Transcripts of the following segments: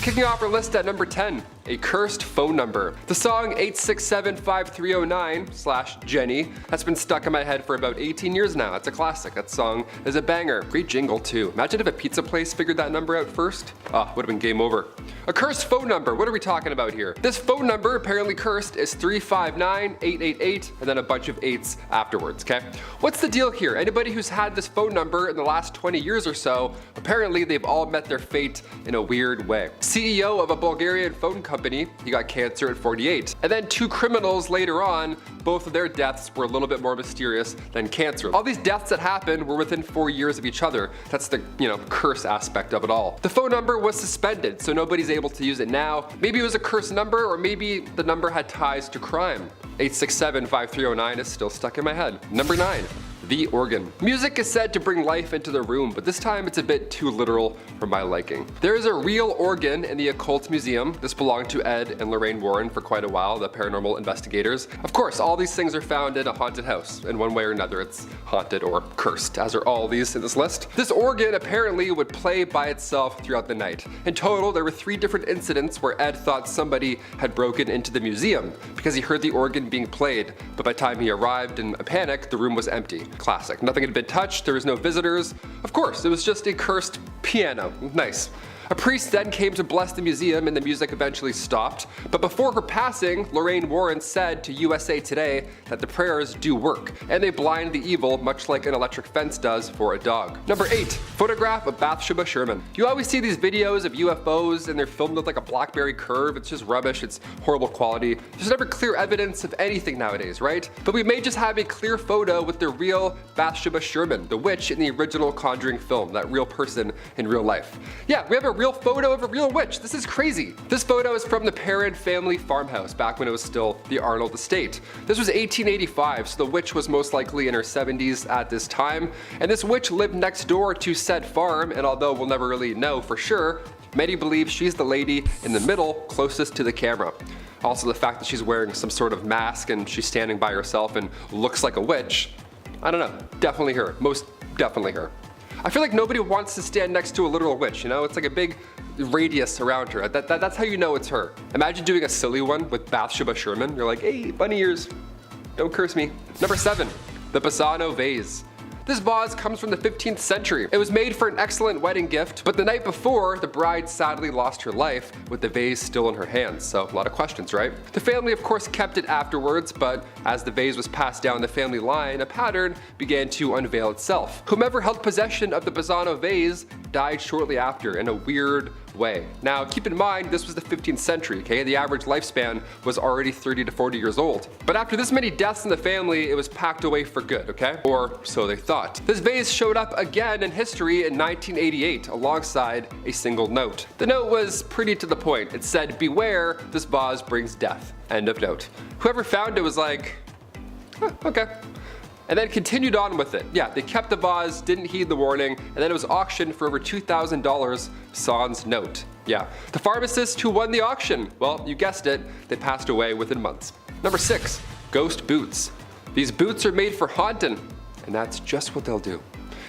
Kicking off our list at number 10, a cursed phone number. The song 867-5309/Jenny has been stuck in my head for about 18 years now. It's a classic. That song is a banger. Great jingle too. Imagine if a pizza place figured that number out first. Would have been game over. A cursed phone number. What are we talking about here? This phone number, apparently cursed, is 359-888 and then a bunch of 8s afterwards, okay? What's the deal here? Anybody who's had this phone number in the last 20 years or so, apparently they've all met their fate in a weird way. CEO of a Bulgarian phone company, he got cancer at 48. And then 2 criminals later on, both of their deaths were a little bit more mysterious than cancer. All these deaths that happened were within 4 years of each other. That's the, curse aspect of it all. The phone number was suspended, so nobody's able to use it now. Maybe it was a cursed number, or maybe the number had ties to crime. 867-5309 is still stuck in my head. Number 9. The organ. Music is said to bring life into the room, but this time it's a bit too literal for my liking. There is a real organ in the Occult Museum. This belonged to Ed and Lorraine Warren for quite a while, the paranormal investigators. Of course, all these things are found in a haunted house. In one way or another, it's haunted or cursed, as are all these in this list. This organ apparently would play by itself throughout the night. In total, there were 3 different incidents where Ed thought somebody had broken into the museum because he heard the organ being played, but by the time he arrived in a panic, the room was empty. Classic. Nothing had been touched, there was no visitors. Of course, it was just a cursed piano. Nice. A priest then came to bless the museum and the music eventually stopped. But before her passing, Lorraine Warren said to USA Today that the prayers do work, and they blind the evil much like an electric fence does for a dog. Number 8. Photograph of Bathsheba Sherman. You always see these videos of UFOs and they're filmed with like a BlackBerry curve. It's just rubbish, it's horrible quality. There's never clear evidence of anything nowadays, right? But we may just have a clear photo with the real Bathsheba Sherman, the witch in the original Conjuring film, that real person in real life. Yeah, we have a real photo of a real witch. This is crazy. This photo is from the Perrin family farmhouse back when it was still the Arnold estate. This was 1885, so the witch was most likely in her 70s at this time, and this witch lived next door to said farm, and although we'll never really know for sure, many believe she's the lady in the middle closest to the camera. Also, the fact that she's wearing some sort of mask and she's standing by herself and looks like a witch, I don't know, definitely her, most definitely her. I feel like nobody wants to stand next to a literal witch, It's like a big radius around her. That's how you know it's her. Imagine doing a silly one with Bathsheba Sherman. You're like, hey, bunny ears, don't curse me. Number 7, the Bassano vase. This vase comes from the 15th century. It was made for an excellent wedding gift, but the night before, the bride sadly lost her life with the vase still in her hands, so a lot of questions, right? The family of course kept it afterwards, but as the vase was passed down the family line, a pattern began to unveil itself. Whomever held possession of the Bassano vase died shortly after in a weird way. Now keep in mind, this was the 15th century, okay? The average lifespan was already 30 to 40 years old. But after this many deaths in the family, it was packed away for good, okay? Or so they thought. This vase showed up again in history in 1988 alongside a single note. The note was pretty to the point. It said, "Beware, this vase brings death." End of note. Whoever found it was like, okay. And then continued on with it. Yeah, they kept the vase, didn't heed the warning, and then it was auctioned for over $2,000 sans note. Yeah. The pharmacist who won the auction, well, you guessed it, they passed away within months. Number 6, ghost boots. These boots are made for haunting, and that's just what they'll do.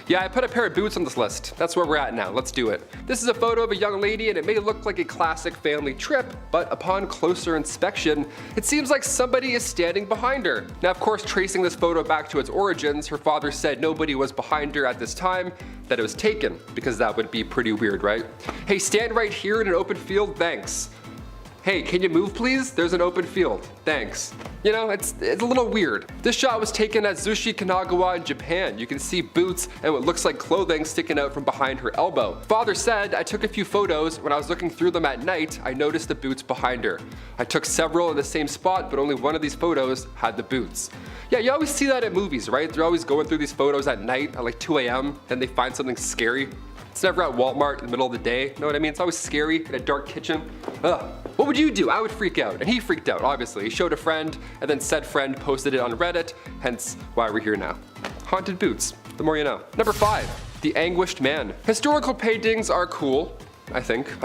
Yeah, I put a pair of boots on this list. That's where we're at now. Let's do it. This is a photo of a young lady and it may look like a classic family trip, but upon closer inspection, it seems like somebody is standing behind her. Now, of course, tracing this photo back to its origins, her father said nobody was behind her at this time, that it was taken, because that would be pretty weird, right? Hey, stand right here in an open field, thanks. Hey, can you move please? There's an open field. Thanks. It's a little weird. This shot was taken at Zushi Kanagawa in Japan. You can see boots and what looks like clothing sticking out from behind her elbow. Father said, "I took a few photos. When I was looking through them at night, I noticed the boots behind her. I took several in the same spot, but only one of these photos had the boots." Yeah, you always see that in movies, right? They're always going through these photos at night at like 2 a.m. and they find something scary. It's never at Walmart in the middle of the day, know what I mean? It's always scary in a dark kitchen. Ugh. What would you do? I would freak out. And he freaked out, obviously. He showed a friend, and then said friend posted it on Reddit, hence why we're here now. Haunted boots, the more you know. Number 5, the Anguished Man. Historical paintings are cool, I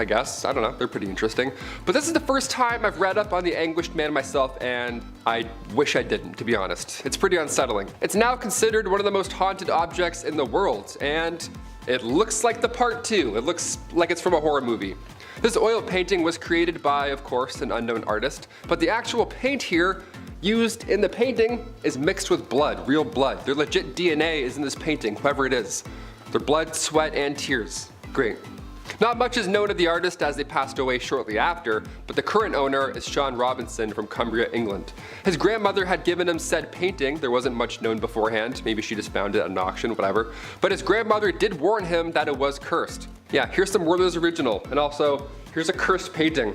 guess. I don't know, they're pretty interesting. But this is the first time I've read up on the Anguished Man myself, and I wish I didn't, to be honest. It's pretty unsettling. It's now considered one of the most haunted objects in the world, and it looks like the part 2. It looks like it's from a horror movie. This oil painting was created by, of course, an unknown artist, but the actual paint here used in the painting is mixed with blood, real blood. Their legit DNA is in this painting, whoever it is. Their blood, sweat, and tears. Great. Not much is known of the artist as they passed away shortly after, but the current owner is Sean Robinson from Cumbria, England. His grandmother had given him said painting. There wasn't much known beforehand, maybe she just found it at an auction, whatever. But his grandmother did warn him that it was cursed. Yeah, here's some Werther's original, and also, here's a cursed painting.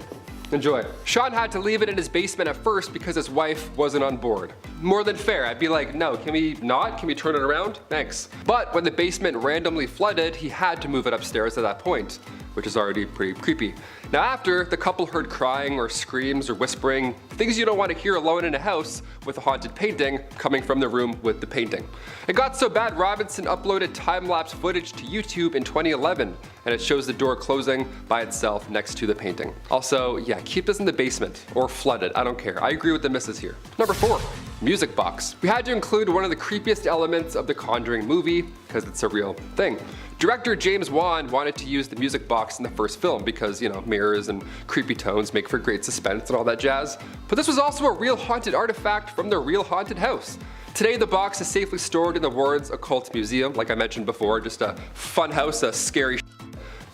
Enjoy. Sean had to leave it in his basement at first because his wife wasn't on board. More than fair, I'd be like, no, can we not? Can we turn it around? Thanks. But when the basement randomly flooded, he had to move it upstairs at that point, which is already pretty creepy. Now after, the couple heard crying or screams or whispering, things you don't want to hear alone in a house with a haunted painting coming from the room with the painting. It got so bad Robinson uploaded time-lapse footage to YouTube in 2011, and it shows the door closing by itself next to the painting. Also, yeah, keep this in the basement or flood it, I don't care. I agree with the missus here. Number 4. Music box. We had to include one of the creepiest elements of the Conjuring movie because it's a real thing. Director James Wan wanted to use the music box in the first film because, you know, mirrors and creepy tones make for great suspense and all that jazz. But this was also a real haunted artifact from the real haunted house. Today the box is safely stored in the Warren's Occult Museum, like I mentioned before, just a fun house of scary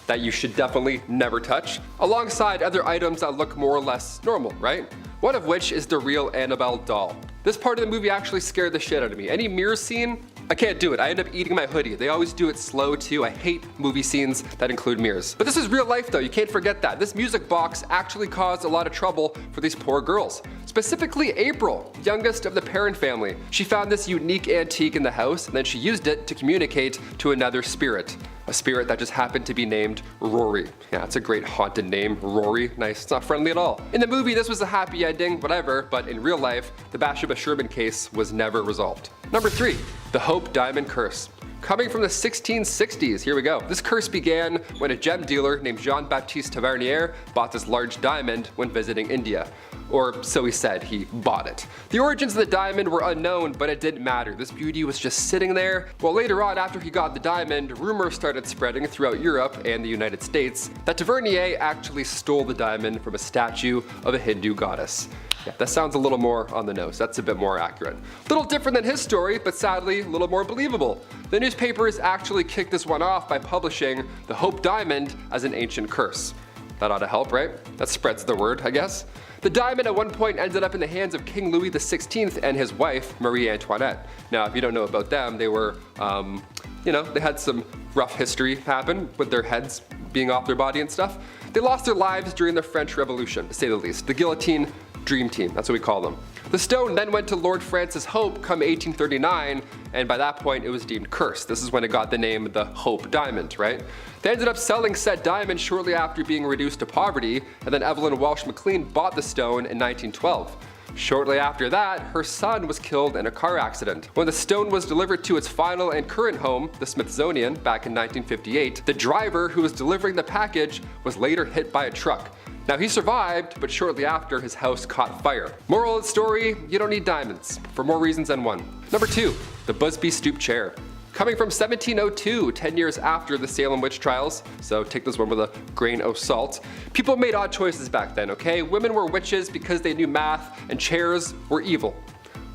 that you should definitely never touch, alongside other items that look more or less normal, right? One of which is the REAL Annabelle Doll. This part of the movie actually scared the shit out of me. Any mirror scene, I can't do it. I end up eating my hoodie. They always do it slow too. I hate movie scenes that include mirrors. But this is real life though, you can't forget that. This music box actually caused a lot of trouble for these poor girls. Specifically April, youngest of the Perrin family. She found this unique antique in the house and then she used it to communicate to another spirit. A spirit that just happened to be named Rory. Yeah, it's a great haunted name, Rory. Nice, it's not friendly at all. In the movie, this was a happy ending, whatever, but in real life, the Bathsheba Sherman case was never resolved. Number 3, the Hope Diamond Curse. Coming from the 1660s, here we go. This curse began when a gem dealer named Jean-Baptiste Tavernier bought this large diamond when visiting India. Or so he said, he bought it. The origins of the diamond were unknown, but it didn't matter. This beauty was just sitting there. Well, later on, after he got the diamond, rumors started spreading throughout Europe and the United States that Tavernier actually stole the diamond from a statue of a Hindu goddess. Yeah, that sounds a little more on the nose. That's a bit more accurate. A little different than his story, but sadly, a little more believable. The newspapers actually kicked this one off by publishing the Hope Diamond as an ancient curse. That ought to help, right? That spreads the word, I guess. The diamond at one point ended up in the hands of King Louis XVI and his wife, Marie Antoinette. Now, if you don't know about them, they were, they had some rough history happen with their heads being off their body and stuff. They lost their lives during the French Revolution, to say the least. The guillotine dream team, that's what we call them. The stone then went to Lord Francis Hope come 1839, and by that point it was deemed cursed. This is when it got the name the Hope Diamond, right? They ended up selling said diamond shortly after being reduced to poverty, and then Evelyn Walsh McLean bought the stone in 1912. Shortly after that, her son was killed in a car accident. When the stone was delivered to its final and current home, the Smithsonian, back in 1958, the driver who was delivering the package was later hit by a truck. Now he survived, but shortly after his house caught fire. Moral of the story, you don't need diamonds, for more reasons than one. Number 2, the Busby Stoop chair. Coming from 1702, 10 years after the Salem witch trials, so take this one with a grain of salt. People made odd choices back then, okay? Women were witches because they knew math, and chairs were evil.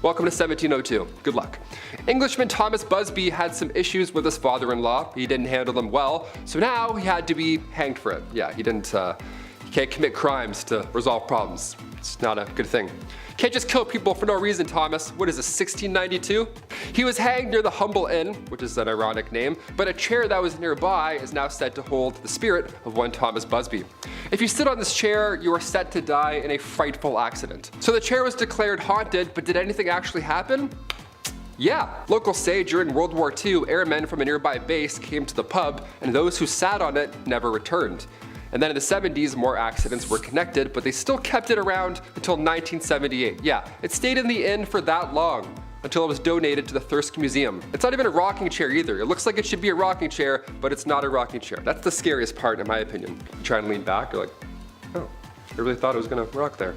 Welcome to 1702, good luck. Englishman Thomas Busby had some issues with his father-in-law. He didn't handle them well, so now he had to be hanged for it. Yeah, he can't commit crimes to resolve problems. It's not a good thing. Can't just kill people for no reason, Thomas. What is this, 1692? He was hanged near the Humble Inn, which is an ironic name, but a chair that was nearby is now said to hold the spirit of one Thomas Busby. If you sit on this chair, you are set to die in a frightful accident. So the chair was declared haunted, but did anything actually happen? Yeah. Locals say during World War II, airmen from a nearby base came to the pub, and those who sat on it never returned. And then in the 70s, more accidents were connected, but they still kept it around until 1978. Yeah, it stayed in the inn for that long, until it was donated to the Thirsk Museum. It's not even a rocking chair either. It looks like it should be a rocking chair, but it's not a rocking chair. That's the scariest part in my opinion. You try and lean back, you're like, oh, I really thought it was gonna rock there.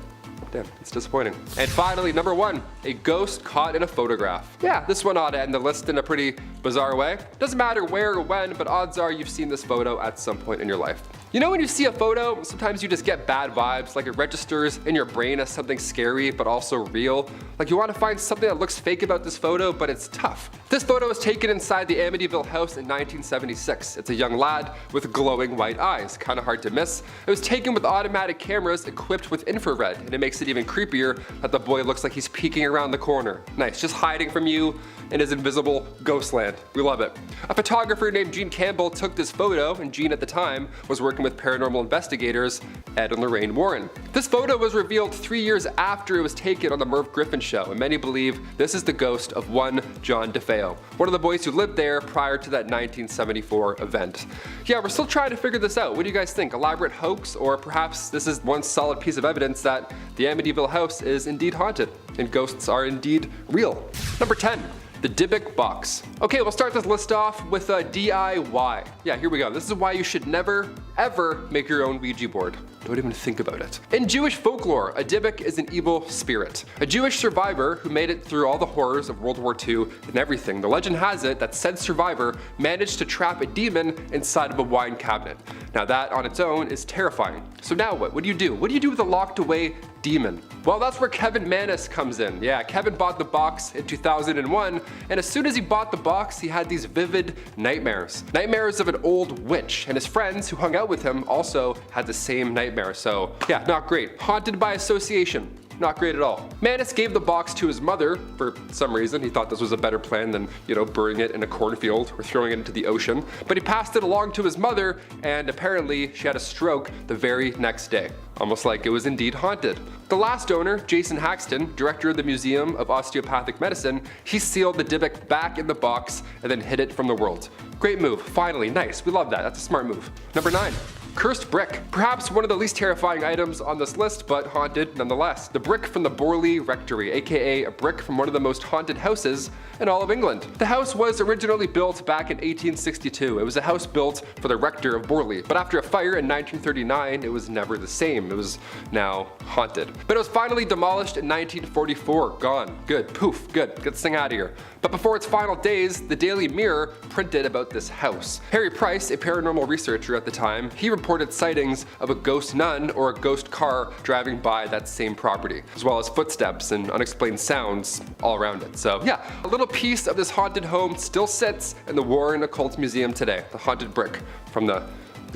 Damn, it's disappointing. And finally, number 1, a ghost caught in a photograph. Yeah, this one ought to end the list in a pretty bizarre way. Doesn't matter where or when, but odds are you've seen this photo at some point in your life. You know when you see a photo, sometimes you just get bad vibes, like it registers in your brain as something scary but also real. Like you want to find something that looks fake about this photo, but it's tough. This photo was taken inside the Amityville house in 1976. It's a young lad with glowing white eyes, kind of hard to miss. It was taken with automatic cameras equipped with infrared, and it makes it even creepier that the boy looks like he's peeking around the corner. Nice, just hiding from you in his invisible ghost land. We love it. A photographer named Gene Campbell took this photo, and Gene at the time was working with paranormal investigators Ed and Lorraine Warren. This photo was revealed 3 years after it was taken on the Merv Griffin show, and many believe this is the ghost of one John DeFeo, one of the boys who lived there prior to that 1974 event. Yeah, we're still trying to figure this out. What do you guys think? Elaborate hoax, or perhaps this is one solid piece of evidence that the Amityville house is indeed haunted and ghosts are indeed real? Number 10. The Dybbuk box. Okay, we'll start this list off with a DIY. Yeah, here we go. This is why you should never, ever make your own Ouija board. Don't even think about it. In Jewish folklore, a Dybbuk is an evil spirit. A Jewish survivor who made it through all the horrors of World War II and everything. The legend has it that said survivor managed to trap a demon inside of a wine cabinet. Now that on its own is terrifying. So now what? What do you do? What do you do with a locked away demon? Well, that's where Kevin Mannis comes in. Yeah, Kevin bought the box in 2001, and as soon as he bought the box, he had these vivid nightmares. Nightmares of an old witch, and his friends who hung out with him also had the same nightmare. So yeah, not great. Haunted by association. Not great at all. Mannis gave the box to his mother for some reason. He thought this was a better plan than, burying it in a cornfield or throwing it into the ocean. But he passed it along to his mother, and apparently she had a stroke the very next day. Almost like it was indeed haunted. The last owner, Jason Haxton, director of the Museum of Osteopathic Medicine, he sealed the Dybbuk back in the box and then hid it from the world. Great move. Finally, nice. We love that. That's a smart move. Number 9. Cursed brick. Perhaps one of the least terrifying items on this list, but haunted nonetheless. The brick from the Borley Rectory, aka a brick from one of the most haunted houses in all of England. The house was originally built back in 1862. It was a house built for the rector of Borley, but after a fire in 1939, it was never the same. It was now haunted. But it was finally demolished in 1944. Gone. Good. Poof. Good. Get this thing out of here. But before its final days, the Daily Mirror printed about this house. Harry Price, a paranormal researcher at the time, he reported sightings of a ghost nun or a ghost car driving by that same property, as well as footsteps and unexplained sounds all around it. So yeah, a little piece of this haunted home still sits in the Warren Occult Museum today. The haunted brick from the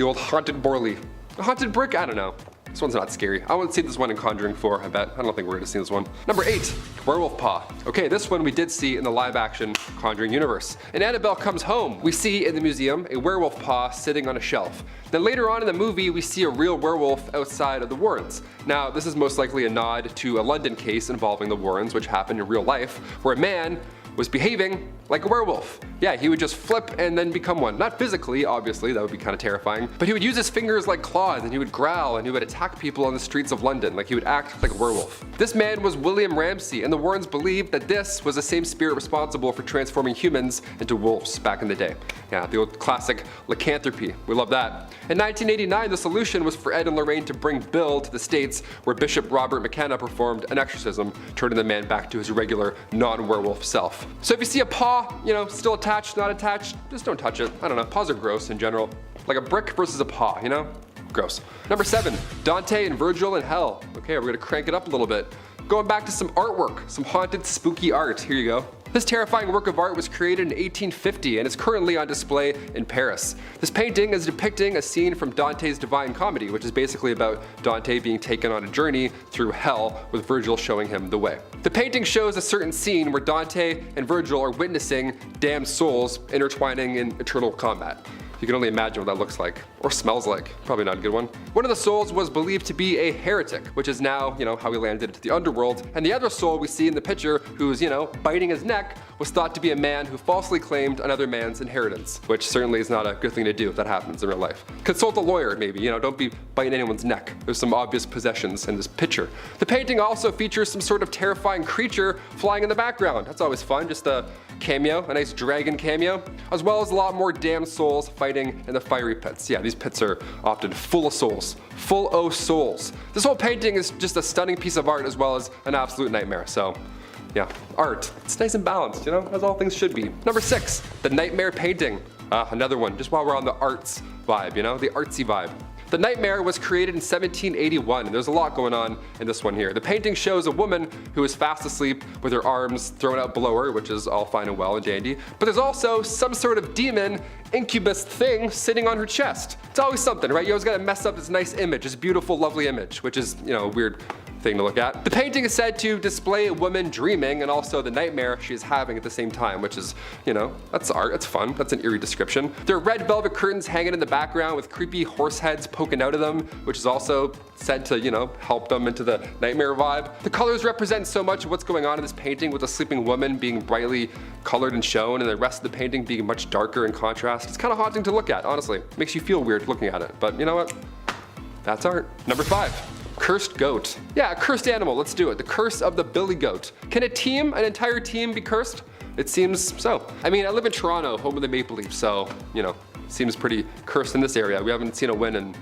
old haunted Borley. A haunted brick? I don't know. This one's not scary. I want to see this one in Conjuring 4, I bet. I don't think we're going to see this one. Number 8, werewolf paw. Okay, this one we did see in the live action Conjuring universe. In Annabelle Comes Home, we see in the museum a werewolf paw sitting on a shelf. Then later on in the movie, we see a real werewolf outside of the Warrens. Now, this is most likely a nod to a London case involving the Warrens, which happened in real life, where a man was behaving like a werewolf. Yeah, he would just flip and then become one. Not physically, obviously, that would be kind of terrifying, but he would use his fingers like claws, and he would growl, and he would attack people on the streets of London. Like, he would act like a werewolf. This man was William Ramsay, and the Warrens believed that this was the same spirit responsible for transforming humans into wolves back in the day. Yeah, the old classic lycanthropy. We love that. In 1989, the solution was for Ed and Lorraine to bring Bill to the States, where Bishop Robert McKenna performed an exorcism, turning the man back to his regular non-werewolf self. So if you see a paw, still attached, not attached, just don't touch it. I don't know, paws are gross in general. Like a brick versus a paw, Gross. Number 7, Dante and Virgil in Hell. Okay, we're gonna crank it up a little bit. Going back to some artwork, some haunted, spooky art. Here you go. This terrifying work of art was created in 1850 and is currently on display in Paris. This painting is depicting a scene from Dante's Divine Comedy, which is basically about Dante being taken on a journey through hell with Virgil showing him the way. The painting shows a certain scene where Dante and Virgil are witnessing damned souls intertwining in eternal combat. You can only imagine what that looks like, or smells like. Probably not a good one. One of the souls was believed to be a heretic, which is now, how he landed into the Underworld. And the other soul we see in the picture, who's, biting his neck, was thought to be a man who falsely claimed another man's inheritance, which certainly is not a good thing to do if that happens in real life. Consult a lawyer, maybe, don't be biting anyone's neck. There's some obvious possessions in this picture. The painting also features some sort of terrifying creature flying in the background. That's always fun, just a cameo, a nice dragon cameo, as well as a lot more damned souls fighting in the fiery pits. Yeah, these pits are often full of souls. Full o' souls. This whole painting is just a stunning piece of art as well as an absolute nightmare, so yeah, art. It's nice and balanced, as all things should be. Number 6, the nightmare painting. Another one, just while we're on the arts vibe, the artsy vibe. The Nightmare was created in 1781, and there's a lot going on in this one here. The painting shows a woman who is fast asleep with her arms thrown out below her, which is all fine and well and dandy, but there's also some sort of demon incubus thing sitting on her chest. It's always something, right? You always gotta mess up this nice image, this beautiful, lovely image, which is, a weird thing to look at. The painting is said to display a woman dreaming and also the nightmare she is having at the same time, which is, that's art, it's fun, that's an eerie description. There are red velvet curtains hanging in the background with creepy horse heads poking out of them, which is also said to, help them into the nightmare vibe. The colors represent so much of what's going on in this painting, with a sleeping woman being brightly colored and shown and the rest of the painting being much darker in contrast. It's kind of haunting to look at, honestly. Makes you feel weird looking at it, but you know what? That's art. Number 5. Cursed goat. Yeah, a cursed animal, let's do it. The curse of the billy goat. Can an entire team be cursed? It seems so. I mean, I live in Toronto, home of the Maple Leafs, so, seems pretty cursed in this area. We haven't seen a win in,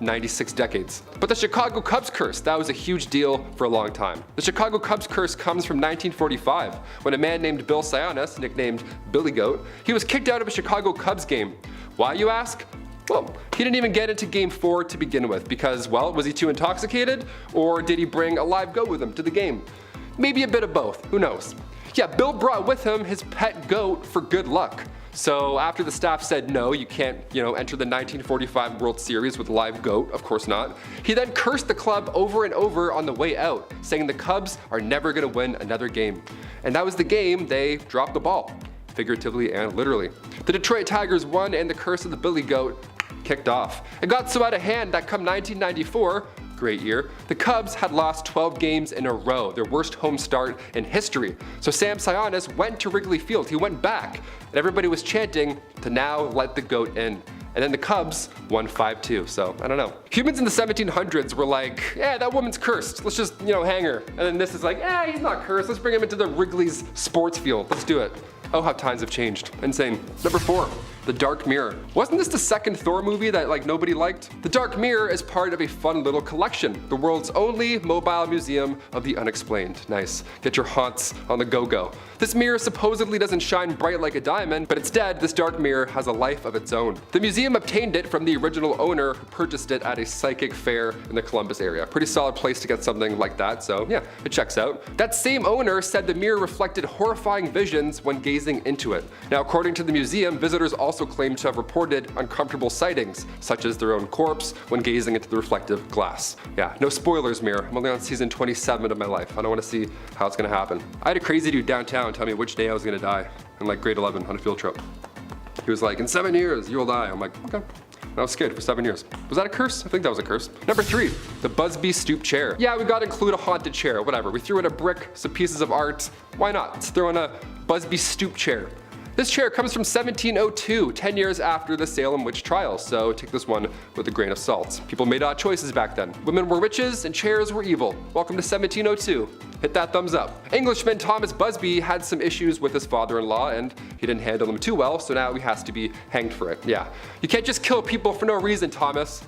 96 decades. But the Chicago Cubs curse, that was a huge deal for a long time. The Chicago Cubs curse comes from 1945, when a man named Bill Sionis, nicknamed Billy Goat, he was kicked out of a Chicago Cubs game. Why, you ask? Well, he didn't even get into game 4 to begin with because, well, was he too intoxicated, or did he bring a live goat with him to the game? Maybe a bit of both, who knows? Yeah, Bill brought with him his pet goat for good luck. So after the staff said no, you can't, enter the 1945 World Series with a live goat, of course not, he then cursed the club over and over on the way out, saying the Cubs are never gonna win another game. And that was the game they dropped the ball, figuratively and literally. The Detroit Tigers won and the curse of the Billy Goat kicked off. It got so out of hand that come 1994, great year, the Cubs had lost 12 games in a row, their worst home start in history. So Sam Sionis went to Wrigley Field, he went back, and everybody was chanting to now let the goat in. And then the Cubs won 5-2, so I don't know. Humans in the 1700s were like, yeah, that woman's cursed, let's just, hang her. And then this is like, he's not cursed, let's bring him into the Wrigley's sports field, let's do it. Oh, how times have changed. Insane. Number 4. The Dark Mirror. Wasn't this the second Thor movie that nobody liked? The Dark Mirror is part of a fun little collection, the world's only mobile museum of the unexplained. Nice. Get your haunts on the go-go. This mirror supposedly doesn't shine bright like a diamond, but instead this dark mirror has a life of its own. The museum obtained it from the original owner who purchased it at a psychic fair in the Columbus area. Pretty solid place to get something like that, so yeah, it checks out. That same owner said the mirror reflected horrifying visions when gazing into it. Now, according to the museum, visitors also claim to have reported uncomfortable sightings, such as their own corpse when gazing into the reflective glass. Yeah, no spoilers, mirror. I'm only on season 27 of my life. I don't want to see how it's gonna happen. I had a crazy dude downtown tell me which day I was gonna die in grade 11 on a field trip. He was like, in 7 years, you'll die. I'm like, okay. And I was scared for 7 years. Was that a curse? I think that was a curse. Number 3, the Busby Stoop chair. Yeah, we gotta include a haunted chair, whatever. We threw in a brick, some pieces of art. Why not? Let's throw in a Busby Stoop chair. This chair comes from 1702, 10 years after the Salem witch trials, so take this one with a grain of salt. People made odd choices back then. Women were witches and chairs were evil. Welcome to 1702. Hit that thumbs up. Englishman Thomas Busby had some issues with his father-in-law and he didn't handle them too well, so now he has to be hanged for it. Yeah, you can't just kill people for no reason, Thomas.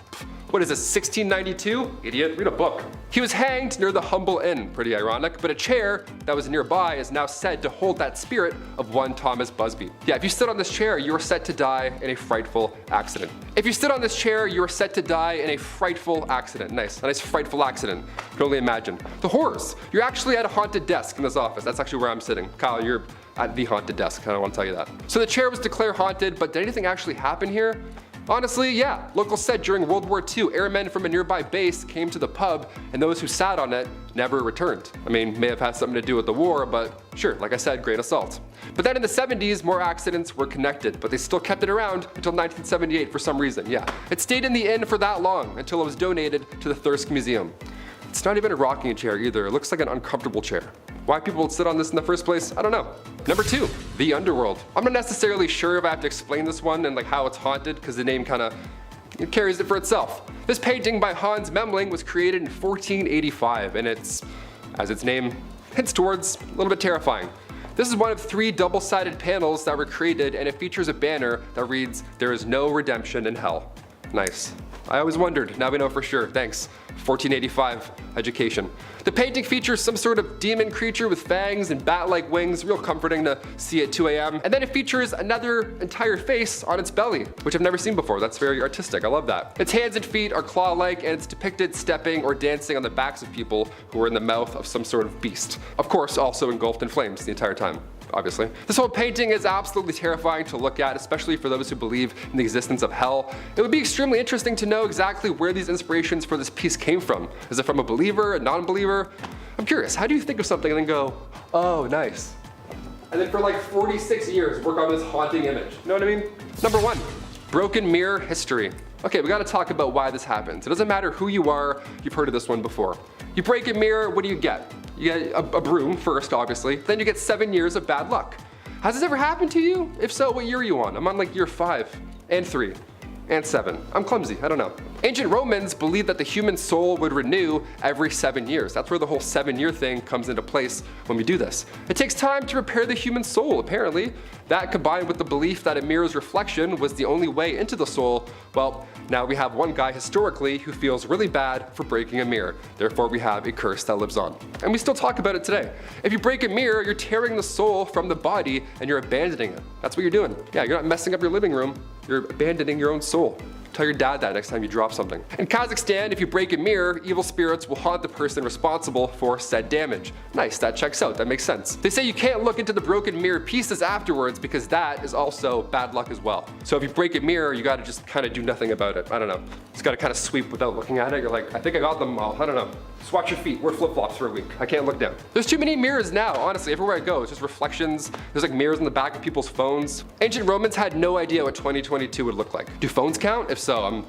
What is this, 1692? Idiot, read a book. He was hanged near the Humble Inn, pretty ironic, but a chair that was nearby is now said to hold that spirit of one Thomas Busby. Yeah, if you stood on this chair, you were set to die in a frightful accident. If you stood on this chair, you were set to die in a frightful accident. Nice, a nice frightful accident. You can only imagine. The horrors. You're actually at a haunted desk in this office. That's actually where I'm sitting. Kyle, you're at the haunted desk. I don't want to tell you that. So the chair was declared haunted, but did anything actually happen here? Honestly, yeah. Locals said during World War II, airmen from a nearby base came to the pub and those who sat on it never returned. I mean, may have had something to do with the war, but sure, like I said, grain of salt. But then in the 70s, more accidents were connected, but they still kept it around until 1978 for some reason, yeah. It stayed in the inn for that long until it was donated to the Thirsk Museum. It's not even a rocking chair either, it looks like an uncomfortable chair. Why people would sit on this in the first place, I don't know. Number 2, the Underworld. I'm not necessarily sure if I have to explain this one and how it's haunted, because the name kinda carries it for itself. This painting by Hans Memling was created in 1485, and it's, as its name hints towards, a little bit terrifying. This is one of 3 double-sided panels that were created, and it features a banner that reads, "There is no redemption in hell." Nice. I always wondered, now we know for sure, thanks. 1485 education. The painting features some sort of demon creature with fangs and bat-like wings, real comforting to see at 2 a.m. And then it features another entire face on its belly, which I've never seen before. That's very artistic, I love that. Its hands and feet are claw-like, and it's depicted stepping or dancing on the backs of people who are in the mouth of some sort of beast. Of course, also engulfed in flames the entire time. Obviously. This whole painting is absolutely terrifying to look at, especially for those who believe in the existence of hell. It would be extremely interesting to know exactly where these inspirations for this piece came from. Is it from a believer, a non-believer? I'm curious, how do you think of something and then go, oh, nice. And then for like 46 years, work on this haunting image. You know what I mean? Number 1, broken mirror history. Okay, we gotta talk about why this happens. It doesn't matter who you are, you've heard of this one before. You break a mirror, what do you get? You get a broom first, obviously, then you get 7 years of bad luck. Has this ever happened to you? If so, what year are you on? I'm on like year 5 and 3 and 7. I'm clumsy, I don't know. Ancient Romans believed that the human soul would renew every 7 years. That's where the whole 7-year thing comes into place when we do this. It takes time to repair the human soul, apparently. That combined with the belief that a mirror's reflection was the only way into the soul, well, now we have one guy historically who feels really bad for breaking a mirror. Therefore, we have a curse that lives on. And we still talk about it today. If you break a mirror, you're tearing the soul from the body and you're abandoning it. That's what you're doing. Yeah, you're not messing up your living room, you're abandoning your own soul. Tell your dad that next time you drop something. In Kazakhstan, if you break a mirror, evil spirits will haunt the person responsible for said damage. Nice, that checks out, that makes sense. They say you can't look into the broken mirror pieces afterwards because that is also bad luck as well. So if you break a mirror, you gotta just kind of do nothing about it. I don't know. Just gotta kind of sweep without looking at it. You're like, I think I got them all. I don't know. Just watch your feet, wear flip-flops for a week. I can't look down. There's too many mirrors now, honestly. Everywhere I go, it's just reflections. There's like mirrors in the back of people's phones. Ancient Romans had no idea what 2022 would look like. Do phones count? If so, I'm